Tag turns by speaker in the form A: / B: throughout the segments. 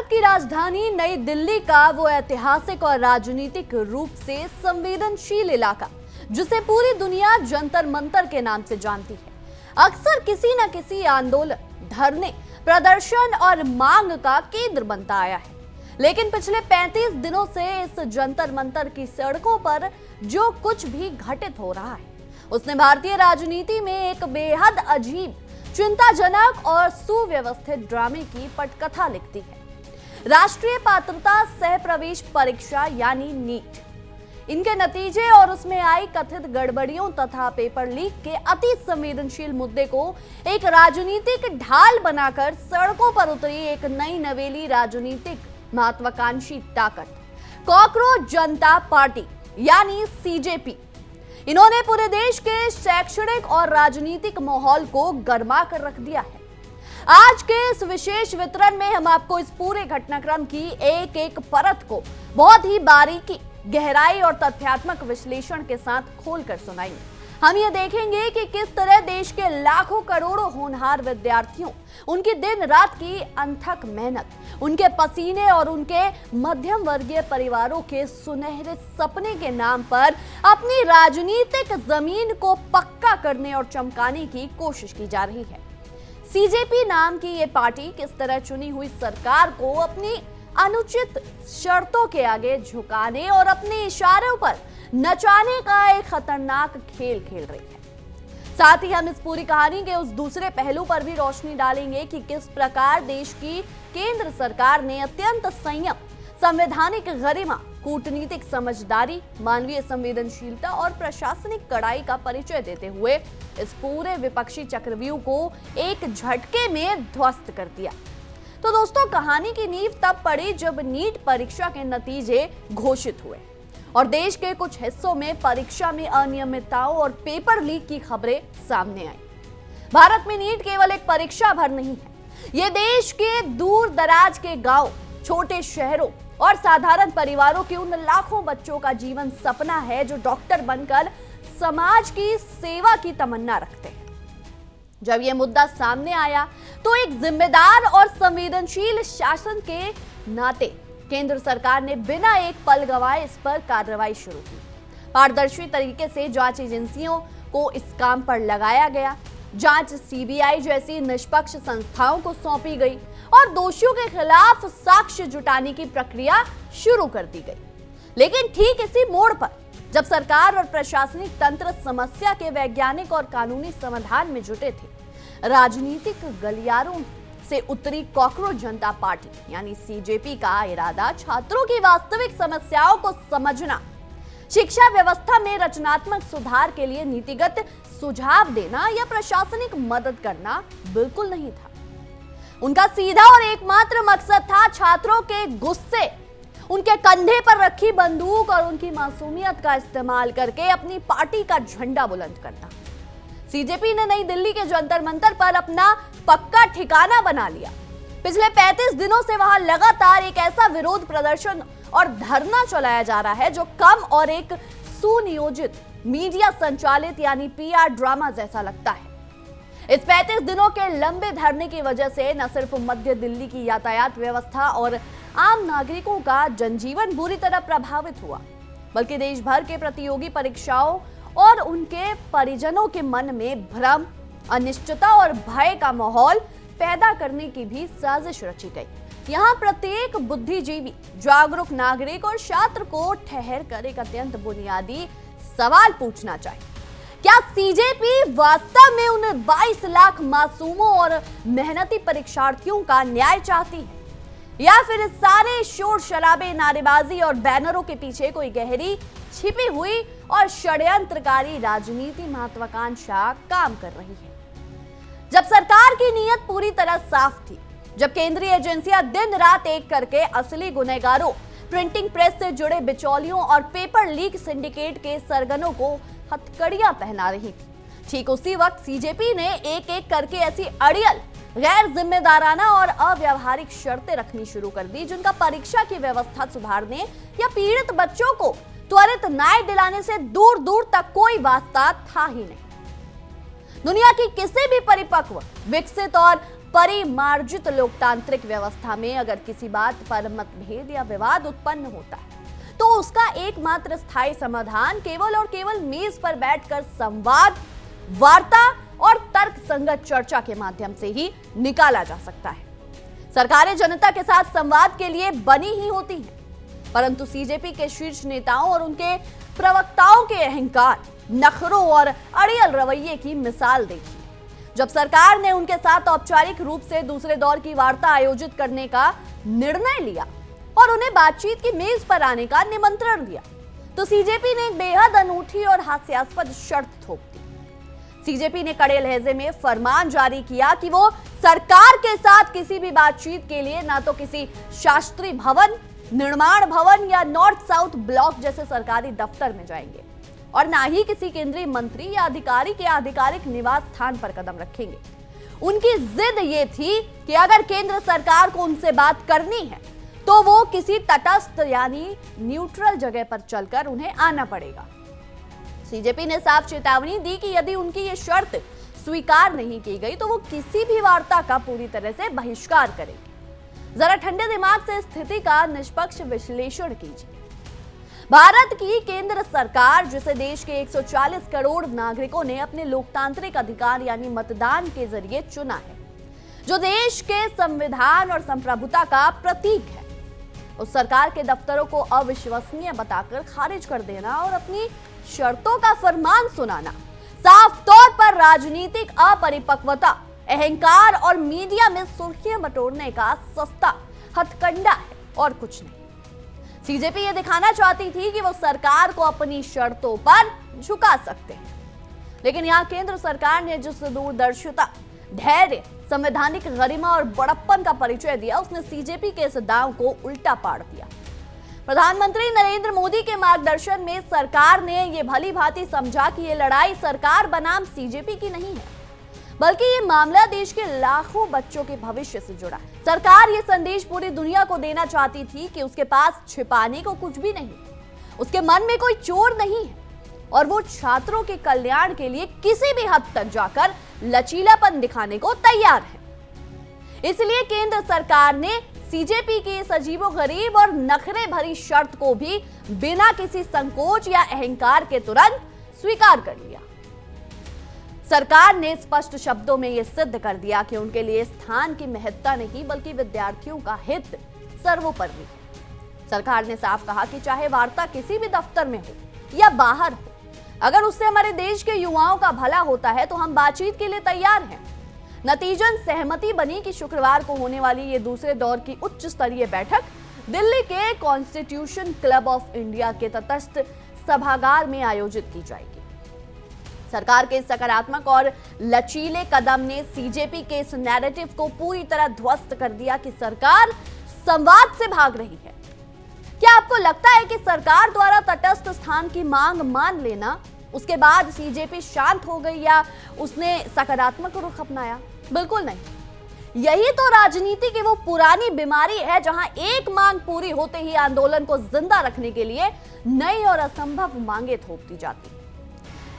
A: भारत की राजधानी नई दिल्ली का वो ऐतिहासिक और राजनीतिक रूप से संवेदनशील इलाका, जिसे पूरी दुनिया जंतर मंतर के नाम से जानती है, अक्सर किसी न किसी आंदोलन, धरने, प्रदर्शन और मांग का केंद्र बनता आया है। लेकिन पिछले 35 दिनों से इस जंतर मंतर की सड़कों पर जो कुछ भी घटित हो रहा है, उसने भारतीय राजनीति में एक बेहद अजीब, चिंताजनक और सुव्यवस्थित ड्रामे की पटकथा लिखती है। राष्ट्रीय पात्रता सह प्रवेश परीक्षा यानी नीट, इनके नतीजे और उसमें आई कथित गड़बड़ियों तथा पेपर लीक के अति संवेदनशील मुद्दे को एक राजनीतिक ढाल बनाकर सड़कों पर उतरी एक नई नवेली राजनीतिक महत्वाकांक्षी ताकत, कॉकरोच जनता पार्टी यानी सीजेपी। इन्होंने पूरे देश के शैक्षणिक और राजनीतिक माहौल को गर्मा कर रख दिया है। आज के इस विशेष वितरण में हम आपको इस पूरे घटनाक्रम की एक एक परत को बहुत ही बारीकी, गहराई और तथ्यात्मक विश्लेषण के साथ खोलकर सुनाएंगे। हम ये देखेंगे कि किस तरह देश के लाखों करोड़ों होनहार विद्यार्थियों, उनकी दिन रात की अनथक मेहनत, उनके पसीने और उनके मध्यम वर्गीय परिवारों के सुनहरे सपने के नाम पर अपनी राजनीतिक जमीन को पक्का करने और चमकाने की कोशिश की जा रही है। सीजेपी नाम की ये पार्टी किस तरह चुनी हुई सरकार को अपनी अनुचित शर्तों के आगे झुकाने और अपने इशारों पर नचाने का एक खतरनाक खेल खेल रही है। साथ ही हम इस पूरी कहानी के उस दूसरे पहलू पर भी रोशनी डालेंगे कि किस प्रकार देश की केंद्र सरकार ने अत्यंत संयम, संवैधानिक गरिमा, कूटनीतिक समझदारी, मानवीय संवेदनशीलता और प्रशासनिक कड़ाई का परिचय देते हुए इस पूरे विपक्षी चक्रव्यूह को एक झटके में ध्वस्त कर दिया। तो दोस्तों, कहानी की नींव तब पड़ी जब नीट परीक्षा के नतीजे घोषित हुए और देश के कुछ हिस्सों में परीक्षा में अनियमितताओं और पेपर लीक की खबरें सामने आई। भारत में नीट केवल एक परीक्षा भर नहीं है, ये देश के दूर दराज के गांव, छोटे शहरों और साधारण परिवारों के उन लाखों बच्चों का जीवन सपना है जो डॉक्टर बनकर समाज की सेवा की तमन्ना रखते हैं। जब यह मुद्दा सामने आया तो एक जिम्मेदार और संवेदनशील शासन के नाते केंद्र सरकार ने बिना एक पल गवाए इस पर कार्रवाई शुरू की। पारदर्शी तरीके से जांच एजेंसियों को इस काम पर लगाया गया। जांच सीबीआई जैसी निष्पक्ष संस्थाओं को सौंपी गई और दोषियों के खिलाफ साक्ष्य जुटाने की प्रक्रिया शुरू कर दी गई। लेकिन ठीक इसी मोड़ पर जब सरकार और प्रशासनिक तंत्र समस्या के वैज्ञानिक और कानूनी समाधान में जुटे थे, राजनीतिक गलियारों से उतरी कॉकरोच जनता पार्टी यानी सीजेपी का इरादा छात्रों की वास्तविक समस्याओं को समझना, शिक्षा व्यवस्था में रचनात्मक सुधार के लिए नीतिगत सुझाव देना या प्रशासनिक मदद करना बिल्कुल नहीं था। उनका सीधा और एकमात्र मकसद था छात्रों के गुस्से, उनके कंधे पर रखी बंदूक और उनकी मासूमियत का इस्तेमाल करके अपनी पार्टी का झंडा बुलंद करना। सीजेपी ने नई दिल्ली के जंतर मंतर पर अपना पक्का ठिकाना बना लिया। पिछले 35 दिनों से वहां लगातार एक ऐसा विरोध प्रदर्शन और धरना चलाया जा रहा है जो कम और एक सुनियोजित, मीडिया संचालित यानी पीआर ड्रामा जैसा लगता है। इस 35 दिनों के लंबे धरने की वजह से न सिर्फ मध्य दिल्ली की यातायात व्यवस्था और आम नागरिकों का जनजीवन बुरी तरह प्रभावित हुआ, बल्कि देश भर के प्रतियोगी परीक्षाओं और उनके परिजनों के मन में भ्रम, अनिश्चितता और भय का माहौल पैदा करने की भी साजिश रची गई। यहाँ प्रत्येक बुद्धिजीवी, जागरूक नागरिक और छात्र को ठहर कर एक अत्यंत बुनियादी सवाल पूछना चाहिए। क्या सीजेपी वास्तव में उन 22 लाख मासूमों और मेहनती परीक्षार्थियों का न्याय चाहती है, या फिर इस सारे शोर शराबे, नारेबाजी और बैनरों के पीछे कोई गहरी, छिपी हुई और षड्यंत्रकारी राजनीति महत्वाकांक्षा काम कर रही है? जब सरकार की नीयत पूरी तरह साफ थी, जब केंद्रीय एजेंसियां दिन रात एक करके असली गुनहगारों, प्रिंटिंग प्रेस से जुड़े बिचौलियों और पेपर लीक सिंडिकेट के सरगनों को हथकड़ियां पहना रही थी, ठीक उसी वक्त सीजेपी ने एक एक करके ऐसी अड़ियल, गैर जिम्मेदाराना और अव्यावहारिक शर्तें रखनी शुरू कर दी जिनका परीक्षा की व्यवस्था सुधारने या पीड़ित बच्चों को त्वरित न्याय दिलाने से दूर दूर तक कोई वास्ता था ही नहीं। दुनिया की किसी भी परिपक्व, विकसित और परिमार्जित लोकतांत्रिक व्यवस्था में अगर किसी बात पर मतभेद या विवाद उत्पन्न होता है तो उसका एकमात्र स्थायी समाधान केवल और केवल मेज पर बैठकर संवाद, वार्ता और तर्क संगत चर्चा के माध्यम से ही निकाला जा सकता है। सरकारें जनता के साथ संवाद के लिए बनी ही होती हैं, परंतु सीजेपी के शीर्ष नेताओं और उनके प्रवक्ताओं के अहंकार, नखरों और अड़ियल रवैये की मिसाल देखी। जब सरकार ने उनके साथ औपचारिक रूप से दूसरे दौर की वार्ता आयोजित करने का निर्णय लिया और उन्हें बातचीत की मेज पर आने का निमंत्रण दिया, तो सीजेपी ने एक बेहद अनूठी और हास्यास्पद शर्त थोप दी। सीजेपी ने कड़े लहजे में फरमान जारी किया कि वो सरकार के साथ किसी भी बातचीत के लिए ना तो किसी शास्त्री भवन, निर्माण भवन या नॉर्थ साउथ ब्लॉक जैसे सरकारी दफ्तर में जाएंगे और ना ही किसी केंद्रीय मंत्री या अधिकारी के आधिकारिक निवास स्थान पर कदम रखेंगे। उनकी जिद ये थी कि अगर केंद्र सरकार को उनसे बात करनी है तो वो किसी तटस्थ यानी न्यूट्रल जगह पर चलकर उन्हें आना पड़ेगा। सीजेपी ने साफ चेतावनी दी कि यदि उनकी ये शर्त स्वीकार नहीं की गई तो वो किसी भी वार्ता का पूरी तरह से बहिष्कार करेंगे। जरा ठंडे दिमाग से स्थिति का निष्पक्ष विश्लेषण कीजिए। भारत की केंद्र सरकार, जिसे देश के 140 करोड़ नागरिकों ने अपने लोकतांत्रिक अधिकार यानी मतदान के जरिए चुना है, जो देश के संविधान और संप्रभुता का प्रतीक है, उस सरकार के दफ्तरों को अविश्वसनीय बताकर खारिज कर देना और अपनी शर्तों का फरमान सुनाना साफ तौर पर राजनीतिक अपरिपक्वता, अहंकार और मीडिया में सुर्खियां बटोरने का सस्ता हथकंडा है और कुछ नहीं। सीजेपी ये दिखाना चाहती थी कि वो सरकार को अपनी शर्तों पर झुका सकते हैं, लेकिन यहाँ केंद्र सरकार ने जिस दूरदर्शिता, धैर्य, संवैधानिक गरिमा और बड़प्पन का परिचय दिया, उसने सीजेपी के इस दांव को उल्टा पाड़ दिया। प्रधानमंत्री नरेंद्र मोदी के मार्गदर्शन में सरकार ने ये भली भांति समझा कि ये लड़ाई सरकार बनाम सीजेपी की नहीं है, बल्कि ये मामला देश के लाखों बच्चों के भविष्य से जुड़ा है। सरकार ये संदेश पूरी दुनिया को देना चाहती थी कि उसके पास छिपाने को कुछ भी नहीं, उसके मन में कोई चोर नहीं है और वो छात्रों के कल्याण के लिए किसी भी हद तक जाकर लचीलापन दिखाने को तैयार है। इसलिए केंद्र सरकार ने सीजेपी की इस अजीबोगरीब और नखरे भरी शर्त को भी बिना किसी संकोच या अहंकार के तुरंत स्वीकार कर लिया। सरकार ने स्पष्ट शब्दों में यह सिद्ध कर दिया कि उनके लिए स्थान की महत्ता नहीं बल्कि विद्यार्थियों का हित सर्वोपरि है। सरकार ने साफ कहा कि चाहे वार्ता किसी भी दफ्तर में हो या बाहर हो, अगर उससे हमारे देश के युवाओं का भला होता है तो हम बातचीत के लिए तैयार हैं। नतीजन सहमति बनी कि शुक्रवार को होने वाली ये दूसरे दौर की उच्च स्तरीय बैठक दिल्ली के कॉन्स्टिट्यूशन क्लब ऑफ इंडिया के तटस्थ सभागार में आयोजित की जाएगी। सरकार के सकारात्मक और लचीले कदम ने सीजेपी के इस नैरेटिव को पूरी तरह ध्वस्त कर दिया कि सरकार संवाद से भाग रही है। क्या आपको लगता है कि सरकार द्वारा तटस्थ स्थान की मांग मान लेना, उसके बाद सीजेपी शांत हो गई या उसने सकारात्मक रुख अपनाया? बिल्कुल नहीं। यही तो राजनीति की वो पुरानी बीमारी है जहां एक मांग पूरी होते ही आंदोलन को जिंदा रखने के लिए नई और असंभव मांगे थोप दी जाती।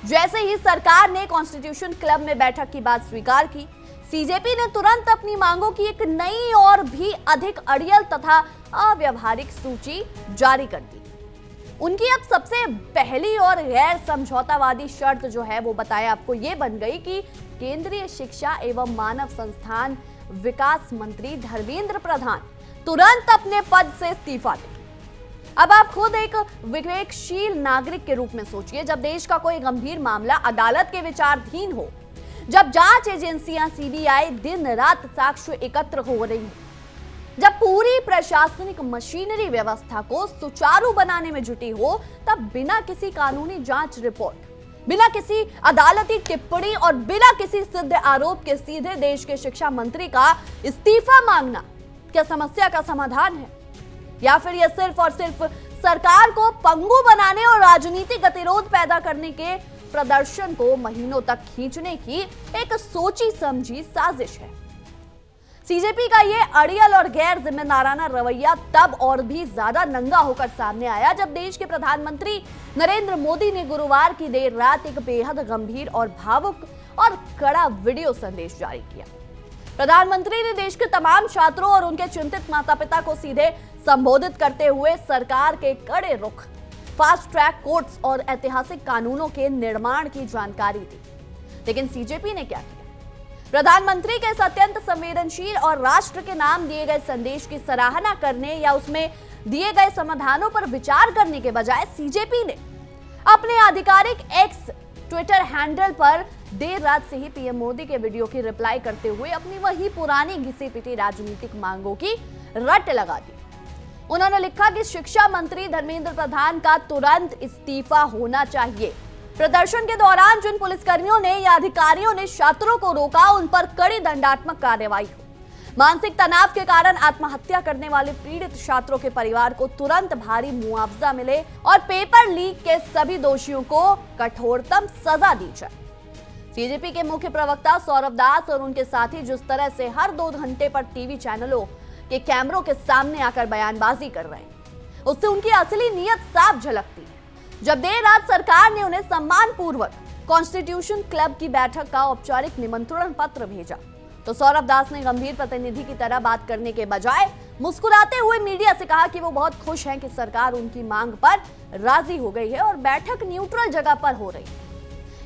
A: जैसे ही सरकार ने कॉन्स्टिट्यूशन क्लब में बैठक की बात स्वीकार की, सीजेपी ने तुरंत अपनी मांगों की एक नई और भी अधिक अड़ियल तथा अव्यावहारिक सूची जारी कर दी। उनकी अब सबसे पहली और गैर समझौतावादी शर्त जो है वो बताया आपको ये बन गई कि केंद्रीय शिक्षा एवं मानव संस्थान विकास मंत्री धर्मेंद्र प्रधान तुरंत अपने पद से इस्तीफा दें। अब आप खुद एक विवेकशील नागरिक के रूप में सोचिए, जब देश का कोई गंभीर मामला अदालत के विचाराधीन हो, जब जांच एजेंसियां सीबीआई दिन रात साक्ष्य एकत्र हो रही है, जब पूरी प्रशासनिक मशीनरी व्यवस्था को सुचारू बनाने में जुटी हो, तब बिना किसी कानूनी जांच रिपोर्ट, बिना किसी अदालती टिप्पणी और बिना किसी सिद्ध आरोप के सीधे देश के शिक्षा मंत्री का इस्तीफा मांगना क्या समस्या का समाधान है? या फिर यह सिर्फ और सिर्फ सरकार को पंगु बनाने और राजनीतिक गतिरोध पैदा करने के प्रदर्शन को महीनों तक खींचने की एक सोची समझी साजिश है? सीजेपी का ये अड़ियल और गैर जिम्मेदाराना रवैया तब और भी ज्यादा नंगा होकर सामने आया जब देश के प्रधानमंत्री नरेंद्र मोदी ने गुरुवार की देर रात एक बेहद गंभीर और भावुक और कड़ा वीडियो संदेश जारी किया। प्रधानमंत्री ने देश के तमाम छात्रों और उनके चिंतित माता पिता को सीधे संबोधित करते हुए सरकार के कड़े रुख, फास्ट ट्रैक कोर्ट्स और ऐतिहासिक कानूनों के निर्माण की जानकारी दी। लेकिन सीजेपी ने क्या किया? प्रधानमंत्री के इस अत्यंत संवेदनशील और राष्ट्र के नाम दिए गए संदेश की सराहना करने या उसमें दिए गए समाधानों पर विचार करने के बजाय सीजेपी ने अपने आधिकारिक एक्स ट्विटर हैंडल पर देर रात से ही पीएम मोदी के वीडियो की रिप्लाई करते हुए अपनी वही पुरानी घिसी पिटी राजनीतिक मांगों की रट लगा दी। उन्होंने लिखा कि शिक्षा मंत्री धर्मेंद्र प्रधान का तुरंत इस्तीफा होना चाहिए। प्रदर्शन के दौरान जिन पुलिसकर्मियों ने या अधिकारियों ने छात्रों को रोका, उन पर कड़ी दंडात्मक कार्रवाई हो। मानसिक तनाव के कारण आत्महत्या करने वाले पीड़ित छात्रों के परिवार को तुरंत भारी मुआवजा मिले और पेपर लीक के सभी दोषियों को कठोरतम सजा दी जाए। सीजेपी के मुख्य प्रवक्ता सौरभ दास और उनके साथी जिस तरह से हर 2 घंटे पर टीवी चैनलों के कैमरों के सामने आकर बयानबाजी कर रहे हैं, उससे उनकी असली नीयत साफ झलकती है। जब देर रात सरकार ने उन्हें सम्मान पूर्वक कॉन्स्टिट्यूशन क्लब की बैठक का औपचारिक निमंत्रण पत्र भेजा, तो सौरभ दास ने गंभीर प्रतिनिधि की तरह बात करने के बजाय मुस्कुराते हुए मीडिया से कहा कि वो बहुत खुश हैं कि सरकार उनकी मांग पर राजी हो गई है और बैठक न्यूट्रल जगह पर हो रही है।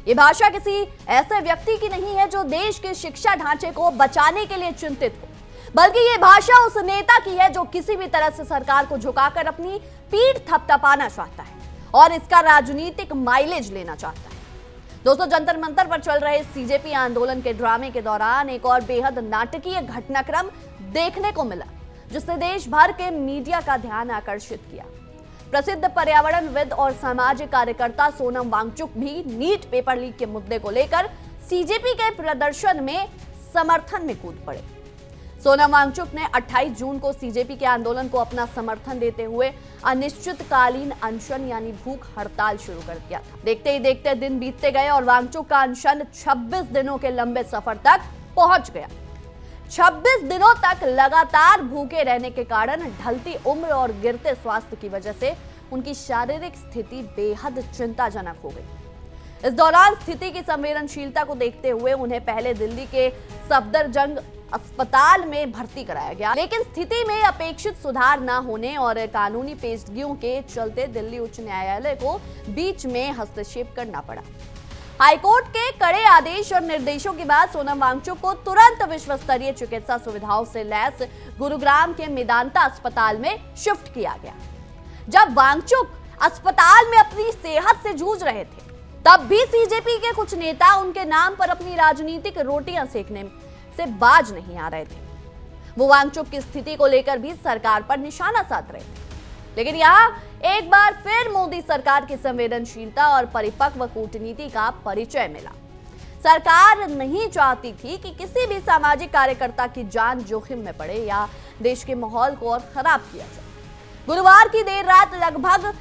A: ये भाषा किसी ऐसे व्यक्ति की नहीं है जो देश के शिक्षा ढांचे को बचाने के लिए चिंतित हो, बल्कि ये भाषा उस नेता की है जो किसी भी तरह से सरकार को झुकाकर अपनी पीठ थपथपाना चाहता है और इसका राजनीतिक माइलेज लेना चाहता है। दोस्तों, जंतर मंतर पर चल रहे सीजेपी आंदोलन के ड्रामे के दौरान एक और बेहद नाटकीय घटनाक्रम देखने को मिला, जिसने देश भर के मीडिया का ध्यान आकर्षित किया। प्रसिद्ध पर्यावरणविद और सामाजिक कार्यकर्ता सोनम वांगचुक भी नीट पेपर लीक के मुद्दे को लेकर सीजेपी के प्रदर्शन में समर्थन में कूद पड़े। सोनम वांगचुक ने 28 जून को सीजेपी के आंदोलन को अपना समर्थन देते हुए अनिश्चितकालीन अनशन यानी भूख हड़ताल शुरू कर दिया था। देखते ही देखते दिन बीतते गए और वांगचुक का अनशन 26 दिनों के लंबे सफर तक पहुंच गया। 26 दिनों तक लगातार भूखे रहने के कारण ढलती उम्र और गिरते स्वास्थ्य की वजह से उनकी शारीरिक स्थिति बेहद चिंताजनक हो गई। इस दौरान स्थिति की संवेदनशीलता को देखते हुए उन्हें पहले दिल्ली के सफदरजंग अस्पताल में भर्ती कराया गया, लेकिन स्थिति में अपेक्षित सुधार न होने और कानूनी पेचीदगियों के चलते दिल्ली उच्च न्यायालय को बीच में हस्तक्षेप करना पड़ा। हाईकोर्ट के कड़े आदेश और निर्देशों के बाद सोनम वांगचुक को तुरंत विश्व स्तरीय चिकित्सा सुविधाओं से लैस गुरुग्राम के मेदांता अस्पताल में शिफ्ट किया गया। जब वांगचुक अस्पताल में अपनी सेहत से जूझ रहे थे, तब भी सीजेपी के कुछ नेता उनके नाम पर अपनी राजनीतिक रोटियां सेकने से बाज नहीं आ रहे थे। वो वांगचुक की स्थिति को लेकर भी सरकार पर निशाना साध रहे थे। लेकिन यहाँ एक बार फिर मोदी सरकार की संवेदनशीलता और परिपक्व कूटनीति का परिचय मिला। सरकार नहीं चाहती थी कि किसी भी सामाजिक कार्यकर्ता की जान जोखिम में पड़े या देश के माहौल को और खराब किया जाए। गुरुवार की देर रात लगभग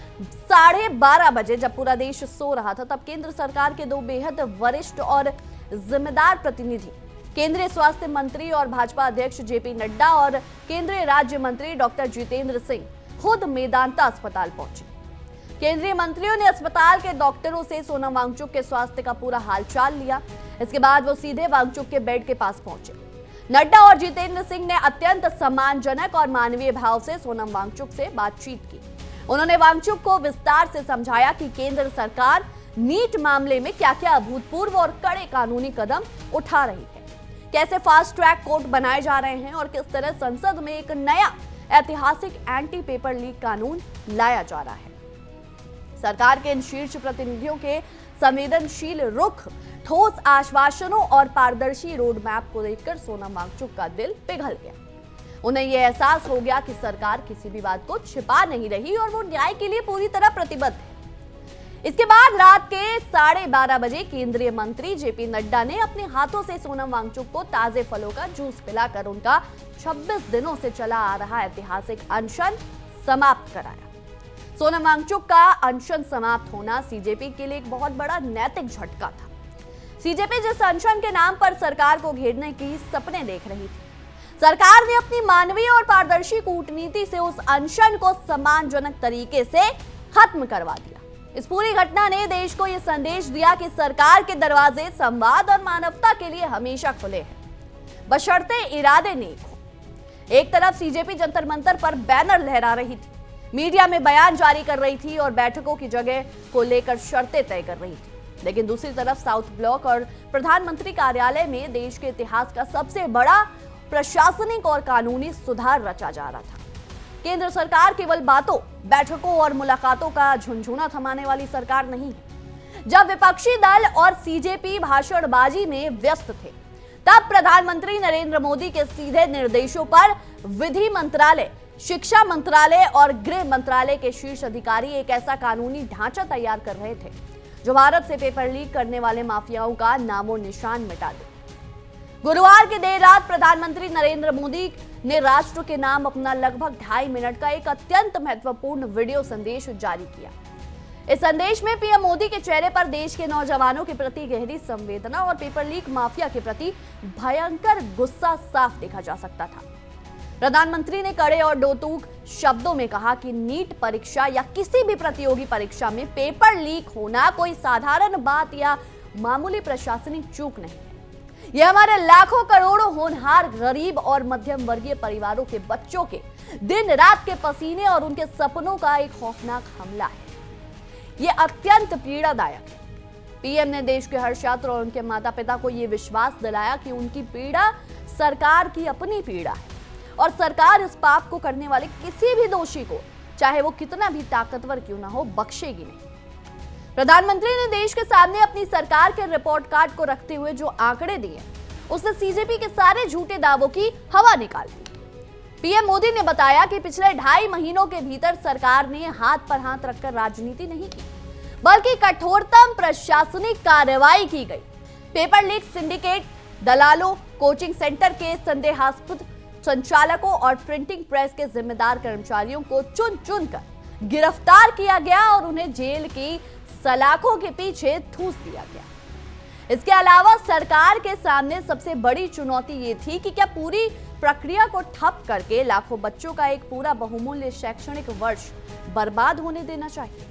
A: 12:30 बजे जब पूरा देश सो रहा था, तब केंद्र सरकार के 2 बेहद वरिष्ठ और जिम्मेदार प्रतिनिधि, केंद्रीय स्वास्थ्य मंत्री और भाजपा अध्यक्ष जेपी नड्डा और केंद्रीय राज्य मंत्री डॉक्टर जितेंद्र सिंह खुद मेदांता अस्पताल पहुंचे। केंद्रीय मंत्रियों ने अस्पताल के डॉक्टरों से सोनम वांगचुक के स्वास्थ्य का पूरा हालचाल लिया। इसके बाद वो सीधे वांगचुक के बेड के पास पहुंचे। नड्डा और जितेंद्र सिंह ने अत्यंत सम्मानजनक और मानवीय भाव से सोनम वांगचुक से बातचीत की। उन्होंने वांगचुक को विस्तार से समझाया कि केंद्र सरकार नीट मामले में क्या-क्या अभूतपूर्व और कड़े कानूनी कदम उठा रही है, कैसे फास्ट ट्रैक कोर्ट बनाए जा रहे हैं और किस तरह संसद में एक नया ऐतिहासिक एंटी पेपर लीक कानून लाया जा रहा है। सरकार के इन शीर्ष प्रतिनिधियों के संवेदनशील रुख, ठोस आश्वासनों और पारदर्शी रोड मैप को देखकर सोनम वांगचुक का दिल पिघल गया। उन्हें यह एहसास हो गया कि सरकार किसी भी बात को छिपा नहीं रही और वो न्याय के लिए पूरी तरह प्रतिबद्ध है। इसके बाद रात के 12:30 बजे केंद्रीय मंत्री जेपी नड्डा ने अपने हाथों से सोनम वांगचुक को ताजे फलों का जूस पिलाकर उनका 26 दिनों से चला आ रहा ऐतिहासिक अनशन समाप्त कराया। सोनम वांगचुक का अनशन समाप्त होना सीजेपी के लिए एक बहुत बड़ा नैतिक झटका था। सीजेपी जिस अनशन के नाम पर सरकार को घेरने की सपने देख रही थी, सरकार ने अपनी मानवीय और पारदर्शी कूटनीति से उस अनशन को सम्मानजनक तरीके से खत्म करवा दिया। इस पूरी घटना ने देश को यह संदेश दिया कि सरकार के दरवाजे संवाद और मानवता के लिए हमेशा खुले हैं। बशर्ते इरादे नेक हो। एक तरफ सीजेपी जंतर मंतर पर बैनर लहरा रही थी, मीडिया में बयान जारी कर रही थी और बैठकों की जगह को लेकर शर्तें तय कर रही थी, लेकिन दूसरी तरफ साउथ ब्लॉक और प्रधानमंत्री कार्यालय में देश के इतिहास का सबसे बड़ा प्रशासनिक और कानूनी सुधार रचा जा रहा था। केंद्र सरकार केवल बातों, बैठकों और मुलाकातों का झुनझुना थमाने वाली सरकार नहीं है। जब विपक्षी दल और सीजेपी भाषणबाजी में व्यस्त थे, तब प्रधानमंत्री नरेंद्र मोदी के सीधे निर्देशों पर विधि मंत्रालय, शिक्षा मंत्रालय और गृह मंत्रालय के शीर्ष अधिकारी एक ऐसा कानूनी ढांचा तैयार कर रहे थे जो भारत से पेपर लीक करने वाले माफियाओं का नामो निशान मिटा दे। गुरुवार की देर रात प्रधानमंत्री नरेंद्र मोदी ने राष्ट्र के नाम अपना लगभग 2.5 मिनट का एक अत्यंत महत्वपूर्ण वीडियो संदेश जारी किया। इस संदेश में पीएम मोदी के चेहरे पर देश के नौजवानों के प्रति गहरी संवेदना और पेपर लीक माफिया के प्रति भयंकर गुस्सा साफ देखा जा सकता था। प्रधानमंत्री ने कड़े और दोतूक शब्दों में कहा कि नीट परीक्षा या किसी भी प्रतियोगी परीक्षा में पेपर लीक होना कोई साधारण बात या मामूली प्रशासनिक चूक नहीं है। यह हमारे लाखों करोड़ों होनहार गरीब और मध्यम वर्गीय परिवारों के बच्चों के दिन रात के पसीने और उनके सपनों का एक खौफनाक हमला है। यह अत्यंत पीड़ादायक है। पीएम ने देश के हर छात्र और उनके माता पिता को यह विश्वास दिलाया कि उनकी पीड़ा सरकार की अपनी पीड़ा है और सरकार इस पाप को करने वाले किसी भी दोषी को, चाहे वो कितना भी ताकतवर क्यों ना हो, बख्शेगी नहीं। प्रधानमंत्री ने देश के सामने अपनी सरकार के रिपोर्ट कार्ड को रखते हुए जो आंकड़े दिए, उससे सीजेपी के सारे झूठे दावों की हवा निकाल दी। पीएम मोदी ने बताया कि पिछले 2.5 महीनों के भीतर सरकार ने हाथ पर हाथ रखकर राजनीति नहीं की, बल्कि कठोरतम प्रशासनिक कार्रवाई की गई। पेपर लीक सिंडिकेट, दलालों, कोचिंग सेंटर के संदेहास्पद संचालकों और प्रिंटिंग प्रेस के जिम्मेदार कर्मचारियों को चुन चुनकर गिरफ्तार किया गया और उन्हें जेल की सलाखों के पीछे ठूस दिया गया। इसके अलावा सरकार के सामने सबसे बड़ी चुनौती ये थी कि क्या पूरी प्रक्रिया को ठप करके लाखों बच्चों का एक पूरा बहुमूल्य शैक्षणिक वर्ष बर्बाद होने देना चाहिए।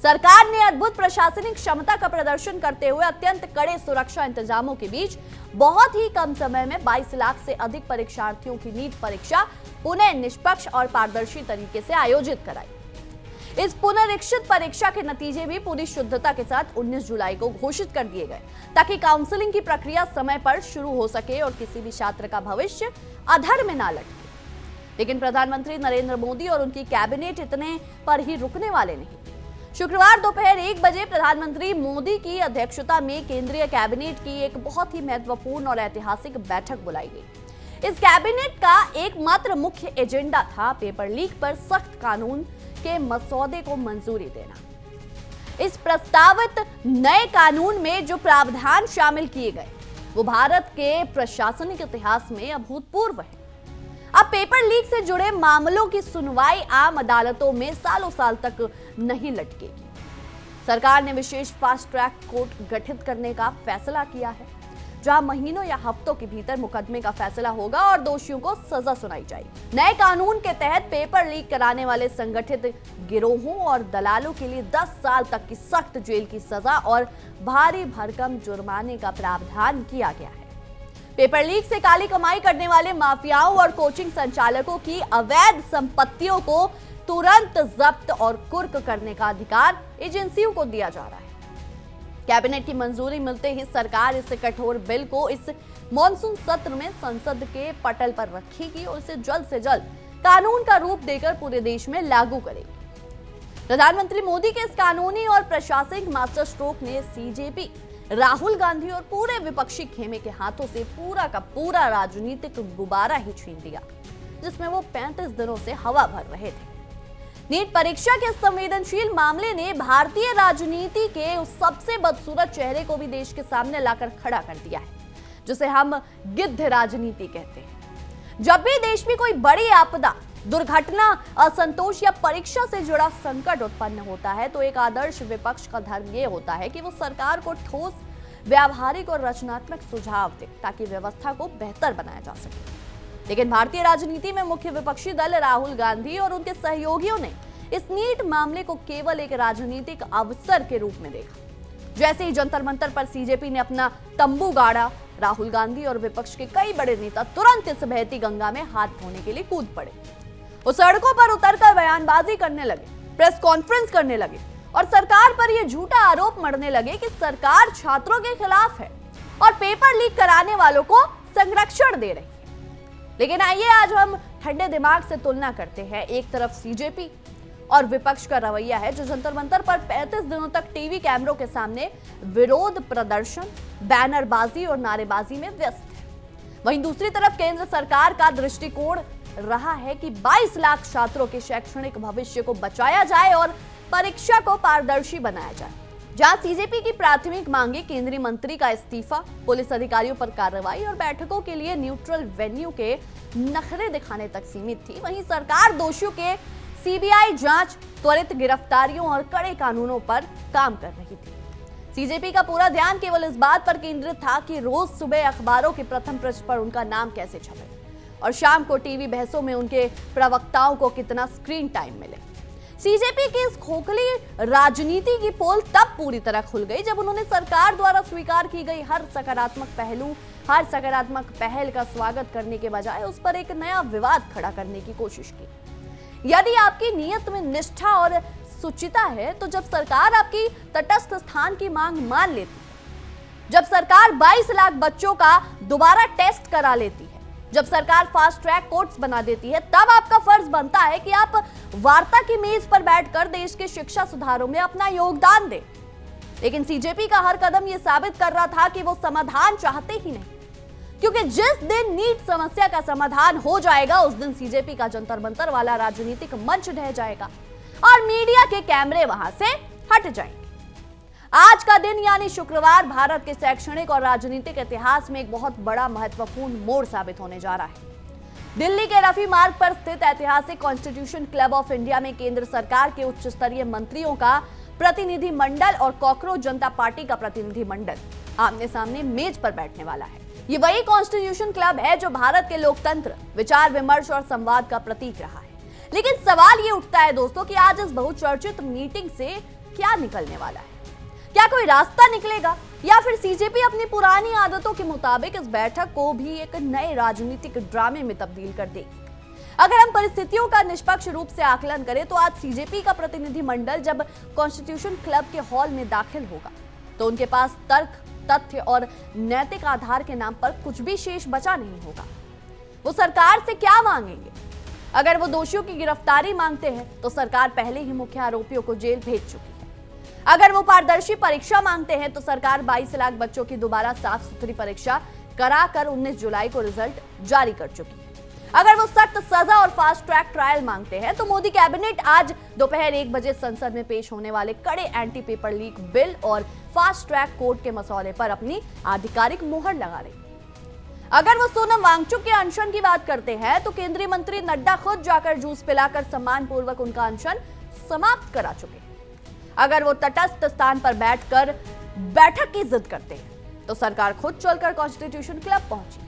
A: सरकार ने अद्भुत प्रशासनिक क्षमता का प्रदर्शन करते हुए अत्यंत कड़े सुरक्षा इंतजामों के बीच बहुत ही कम समय में 22 लाख से अधिक परीक्षार्थियों की नीट परीक्षा पुनः निष्पक्ष और पारदर्शी तरीके से आयोजित कराई। इस पुनरीक्षित परीक्षा के नतीजे भी पूरी शुद्धता के साथ 19 जुलाई को घोषित कर दिए गए, ताकि काउंसलिंग की प्रक्रिया समय पर शुरू हो सके और किसी भी छात्र का भविष्य अधर में ना लटके। लेकिन प्रधानमंत्री नरेंद्र मोदी और उनकी कैबिनेट इतने पर ही रुकने वाले नहीं। शुक्रवार दोपहर 1 बजे प्रधानमंत्री मोदी की अध्यक्षता में केंद्रीय कैबिनेट की एक बहुत ही महत्वपूर्ण और ऐतिहासिक बैठक बुलाई गई। इस कैबिनेट का एकमात्र मुख्य एजेंडा था पेपर लीक पर सख्त कानून के मसौदे को मंजूरी देना। इस प्रस्तावित नए कानून में जो प्रावधान शामिल किए गए, वो भारत के प्रशासनिक इतिहास में अभूतपूर्व है। अब पेपर लीक से जुड़े मामलों की सुनवाई आम अदालतों में सालों साल तक नहीं लटकेगी। सरकार ने विशेष फास्ट ट्रैक कोर्ट गठित करने का फैसला किया है, जहां महीनों या हफ्तों के भीतर मुकदमे का फैसला होगा और दोषियों को सजा सुनाई जाएगी। नए कानून के तहत पेपर लीक कराने वाले संगठित गिरोहों और दलालों के लिए 10 साल तक की सख्त जेल की सजा और भारी भरकम जुर्माने का प्रावधान किया गया है। पेपर लीक से काली कमाई करने वाले माफियाओं और कोचिंग संचालकों की अवैध संपत्तियों को तुरंत जब्त और कुर्क करने का अधिकार एजेंसियों को दिया जा रहा है। कैबिनेट की मंजूरी मिलते ही सरकार इस कठोर बिल को इस मॉनसून सत्र में संसद के पटल पर रखेगी और इसे जल्द से जल्द कानून का रूप देकर पूरे देश में लागू करेगी। प्रधानमंत्री मोदी के इस कानूनी और प्रशासनिक मास्टर स्ट्रोक ने सीजेपी, राहुल गांधी और पूरे विपक्षी खेमे के हाथों से पूरा का पूरा राजनीतिक गुब्बारा ही छीन लिया, जिसमें वो 35 दिनों से हवा भर रहे थे। नीट परीक्षा के संवेदनशील मामले ने भारतीय राजनीति के उस सबसे बदसूरत चेहरे को भी देश के सामने लाकर खड़ा कर दिया है, जिसे हम गिद्ध राजनीति कहते हैं। जब भी देश में कोई बड़ी आपदा, दुर्घटना, असंतोष या परीक्षा से जुड़ा संकट उत्पन्न होता है, तो एक आदर्श विपक्ष का धर्म यह होता है कि वो सरकार को ठोस, व्यावहारिक और रचनात्मक सुझाव दे, ताकि व्यवस्था को बेहतर बनाया जा सके। लेकिन भारतीय राजनीति में मुख्य विपक्षी दल राहुल गांधी और उनके सहयोगियों ने इस नीट मामले को केवल एक राजनीतिक अवसर के रूप में देखा। जैसे ही जंतर मंतर पर सीजेपी ने अपना तंबू गाड़ा, राहुल गांधी और विपक्ष के कई बड़े नेता तुरंत इस बहती गंगा में हाथ धोने के लिए कूद पड़े। वो सड़कों पर उतरकर बयानबाजी करने लगे, प्रेस कॉन्फ्रेंस करने लगे और सरकार पर यह झूठा आरोप मढ़ने लगे कि सरकार छात्रों के खिलाफ है और पेपर लीक कराने वालों को संरक्षण दे रही है। लेकिन आइए आज हम ठंडे दिमाग से तुलना करते हैं। एक तरफ सीजेपी और विपक्ष का रवैया है जो जंतर मंतर पर 35 दिनों तक टीवी कैमरों के सामने विरोध प्रदर्शन, बैनरबाजी और नारेबाजी में व्यस्त है। वहीं दूसरी तरफ केंद्र सरकार का दृष्टिकोण रहा है कि 22 लाख छात्रों के शैक्षणिक भविष्य को बचाया जाए और परीक्षा को पारदर्शी बनाया जाए। जहां सीजेपी की प्राथमिक मांगे केंद्रीय मंत्री का इस्तीफा, पुलिस अधिकारियों पर कार्रवाई और बैठकों के लिए न्यूट्रल वेन्यू के नखरे दिखाने तक सीमित थी, वहीं सरकार दोषियों के सीबीआई जांच, त्वरित गिरफ्तारियों और कड़े कानूनों पर काम कर रही थी। सीजेपी का पूरा ध्यान केवल इस बात पर केंद्रित था कि रोज सुबह अखबारों के प्रथम पृष्ठ पर उनका नाम कैसे छपे और शाम को टीवी बहसों में उनके प्रवक्ताओं को कितना स्क्रीन टाइम मिले। सीजेपी की इस खोखली राजनीति की पोल तब पूरी तरह खुल गई जब उन्होंने सरकार द्वारा स्वीकार की गई हर सकारात्मक पहल का स्वागत करने के बजाय उस पर एक नया विवाद खड़ा करने की कोशिश की। यदि आपकी नीयत में निष्ठा और सुचिता है तो जब सरकार आपकी तटस्थ स्थान की मांग मान लेती है, जब सरकार 22 लाख बच्चों का दोबारा टेस्ट करा लेती है, जब सरकार फास्ट ट्रैक कोर्ट्स बना देती है, तब आपका फर्ज बनता है कि आप वार्ता की मेज पर बैठकर देश के शिक्षा सुधारों में अपना योगदान दें। लेकिन सीजेपी का हर कदम यह साबित कर रहा था कि वो समाधान चाहते ही नहीं, क्योंकि जिस दिन नीट समस्या का समाधान हो जाएगा उस दिन सीजेपी का जंतर मंतर वाला राजनीतिक मंच ढह जाएगा और मीडिया के कैमरे वहां से हट जाएंगे। आज का दिन यानी शुक्रवार भारत के शैक्षणिक और राजनीतिक इतिहास में एक बहुत बड़ा महत्वपूर्ण मोड़ साबित होने जा रहा है। दिल्ली के रफी मार्ग पर स्थित ऐतिहासिक कॉन्स्टिट्यूशन क्लब ऑफ इंडिया में केंद्र सरकार के उच्च स्तरीय मंत्रियों का प्रतिनिधि मंडल और कॉकरोच जनता पार्टी का प्रतिनिधि मंडल आमने सामने मेज पर बैठने वाला है। ये वही कॉन्स्टिट्यूशन क्लब है जो भारत के लोकतंत्र, विचार विमर्श और संवाद का प्रतीक रहा है। लेकिन सवाल ये उठता है दोस्तों कि आज इस बहुचर्चित मीटिंग से क्या निकलने वाला है? क्या कोई रास्ता निकलेगा या फिर सीजेपी अपनी पुरानी आदतों के मुताबिक इस बैठक को भी एक नए राजनीतिक ड्रामे में तब्दील कर देगी? अगर हम परिस्थितियों का निष्पक्ष रूप से आकलन करें तो आज सीजेपी का प्रतिनिधि मंडल जब कॉन्स्टिट्यूशन क्लब के हॉल में दाखिल होगा तो उनके पास तर्क, तथ्य और नैतिक आधार के नाम पर कुछ भी शेष बचा नहीं होगा। वो सरकार से क्या मांगेंगे? अगर वो दोषियों की गिरफ्तारी मांगते हैं तो सरकार पहले ही मुख्य आरोपियों को जेल भेज चुकी है। अगर वो पारदर्शी परीक्षा मांगते हैं तो सरकार 22 लाख बच्चों की दोबारा साफ सुथरी परीक्षा कराकर 19 जुलाई को रिजल्ट जारी कर चुकी है। अगर वो सख्त सजा और फास्ट ट्रैक ट्रायल मांगते हैं तो मोदी कैबिनेट आज दोपहर 1 बजे संसद में पेश होने वाले कड़े एंटी पेपर लीक बिल और फास्ट ट्रैक कोर्ट के मसौदे पर अपनी आधिकारिक मुहर लगा रही। अगर वो सोनम वांगचुक के अनशन की बात करते हैं तो केंद्रीय मंत्री नड्डा खुद जाकर जूस पिलाकर सम्मान पूर्वक उनका अनशन समाप्त करा चुके हैं। अगर वो तटस्थ स्थान पर बैठकर बैठक की जिद करते हैं तो सरकार खुद चलकर कॉन्स्टिट्यूशन क्लब पहुंची है।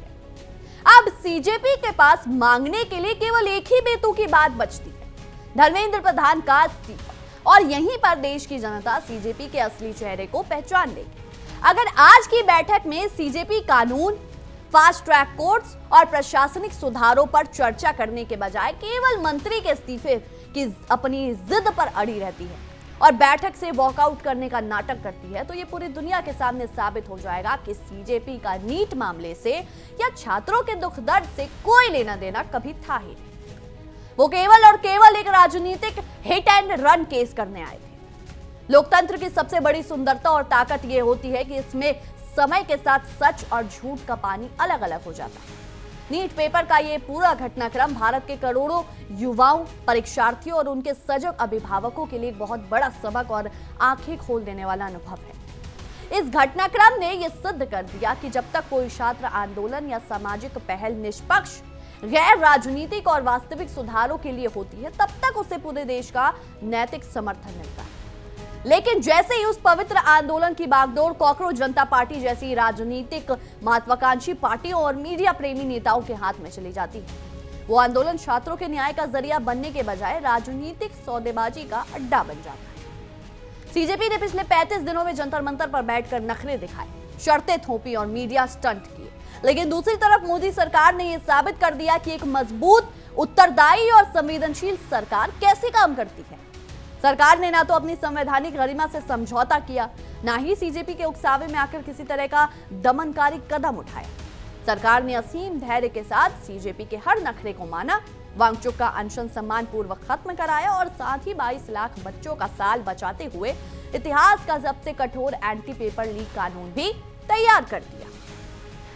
A: अब सीजेपी के पास मांगने के लिए केवल एक ही बेतुकी बात बचती है, धर्मेंद्र प्रधान का इस्तीफा, और यहीं पर देश की जनता सीजेपी के असली चेहरे को पहचान लेगी। अगर आज की बैठक में सीजेपी कानून, फास्ट ट्रैक कोर्ट्स और प्रशासनिक सुधारों पर चर्चा करने के बजाय केवल मंत्री के इस्तीफे की अपनी जिद पर अड़ी रहती है और बैठक से वॉकआउट करने का नाटक करती है तो ये पूरी दुनिया के सामने साबित हो जाएगा कि सीजेपी का नीट मामले से या छात्रों के दुख दर्द से कोई लेना देना कभी था ही नहीं। वो केवल और केवल एक राजनीतिक हिट एंड रन केस करने आए थे। लोकतंत्र की सबसे बड़ी सुंदरता और ताकत ये होती है कि इसमें समय के साथ सच और झूठ का पानी अलग अलग हो जाता है। नीट पेपर का ये पूरा घटनाक्रम भारत के करोड़ों युवाओं, परीक्षार्थियों और उनके सजग अभिभावकों के लिए एक बहुत बड़ा सबक और आंखें खोल देने वाला अनुभव है। इस घटनाक्रम ने यह सिद्ध कर दिया कि जब तक कोई छात्र आंदोलन या सामाजिक पहल निष्पक्ष, गैर राजनीतिक और वास्तविक सुधारों के लिए होती है तब तक उसे पूरे देश का नैतिक समर्थन मिलता है। लेकिन जैसे ही उस पवित्र आंदोलन की बागडोर कॉकरोच जनता पार्टी जैसी राजनीतिक महत्वाकांक्षी पार्टियों और मीडिया प्रेमी नेताओं के हाथ में चली जाती है, वो आंदोलन छात्रों के न्याय का जरिया बनने के बजाय राजनीतिक सौदेबाजी का अड्डा बन जाता है। सीजेपी ने पिछले 35 दिनों में जंतर मंतर पर बैठकर नखरे दिखाए, शर्तें थोपी और मीडिया स्टंट किए। लेकिन दूसरी तरफ मोदी सरकार ने यह साबित कर दिया कि एक मजबूत, उत्तरदायी और संवेदनशील सरकार कैसे काम करती है। सरकार ने ना तो अपनी संवैधानिक गरिमा से समझौता किया, ना ही सीजेपी के उकसावे में आकर किसी तरह का दमनकारी कदम उठाया। सरकार ने असीम धैर्य के साथ सीजेपी के हर नखरे को माना, वांगचुक का अनशन सम्मान पूर्वक खत्म कराया और साथ ही 22 लाख बच्चों का साल बचाते हुए इतिहास का सबसे कठोर एंटी पेपर लीक कानून भी तैयार कर दिया।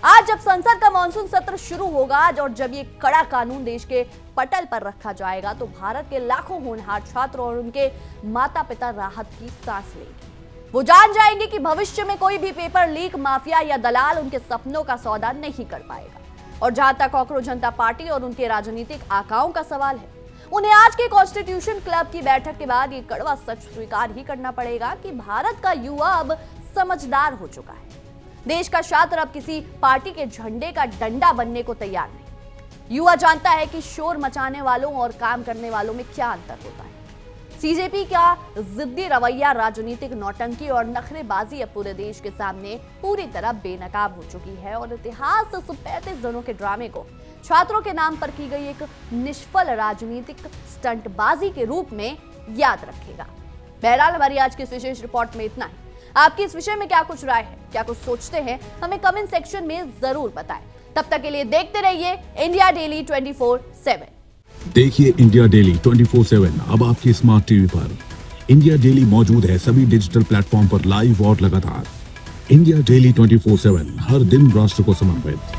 A: आज जब संसद का मानसून सत्र शुरू होगा और जब ये कड़ा कानून देश के पटल पर रखा जाएगा तो भारत के लाखों होनहार छात्र और उनके माता पिता राहत की सांस लेंगे। वो जान जाएंगे कि भविष्य में कोई भी पेपर लीक माफिया या दलाल उनके सपनों का सौदा नहीं कर पाएगा। और जहां तक कॉकरोच जनता पार्टी और उनके राजनीतिक आकाओं का सवाल है, उन्हें आज के कॉन्स्टिट्यूशन क्लब की बैठक के बाद ये कड़वा सच स्वीकार ही करना पड़ेगा कि भारत का युवा अब समझदार हो चुका है। देश का छात्र अब किसी पार्टी के झंडे का डंडा बनने को तैयार नहीं। युवा जानता है कि शोर मचाने वालों और काम करने वालों में क्या अंतर होता है। सीजेपी का जिद्दी रवैया, राजनीतिक नौटंकी और नखरेबाजी अब पूरे देश के सामने पूरी तरह बेनकाब हो चुकी है और इतिहास 35 दिनों के ड्रामे को छात्रों के नाम पर की गई एक निष्फल राजनीतिक स्टंटबाजी के रूप में याद रखेगा। बहरहाल हमारी आज की इस विशेष रिपोर्ट में इतना ही। आपकी इस विषय में क्या कुछ राय है, क्या कुछ सोचते हैं, हमें कमेंट सेक्शन में जरूर बताएं। तब तक के लिए देखते रहिए इंडिया डेली 24/7।
B: देखिए इंडिया डेली 24/7 अब आपकी स्मार्ट टीवी पर। इंडिया डेली मौजूद है सभी डिजिटल प्लेटफॉर्म पर लाइव और लगातार। इंडिया डेली 24/7 हर दिन राष्ट्र को समर्पित।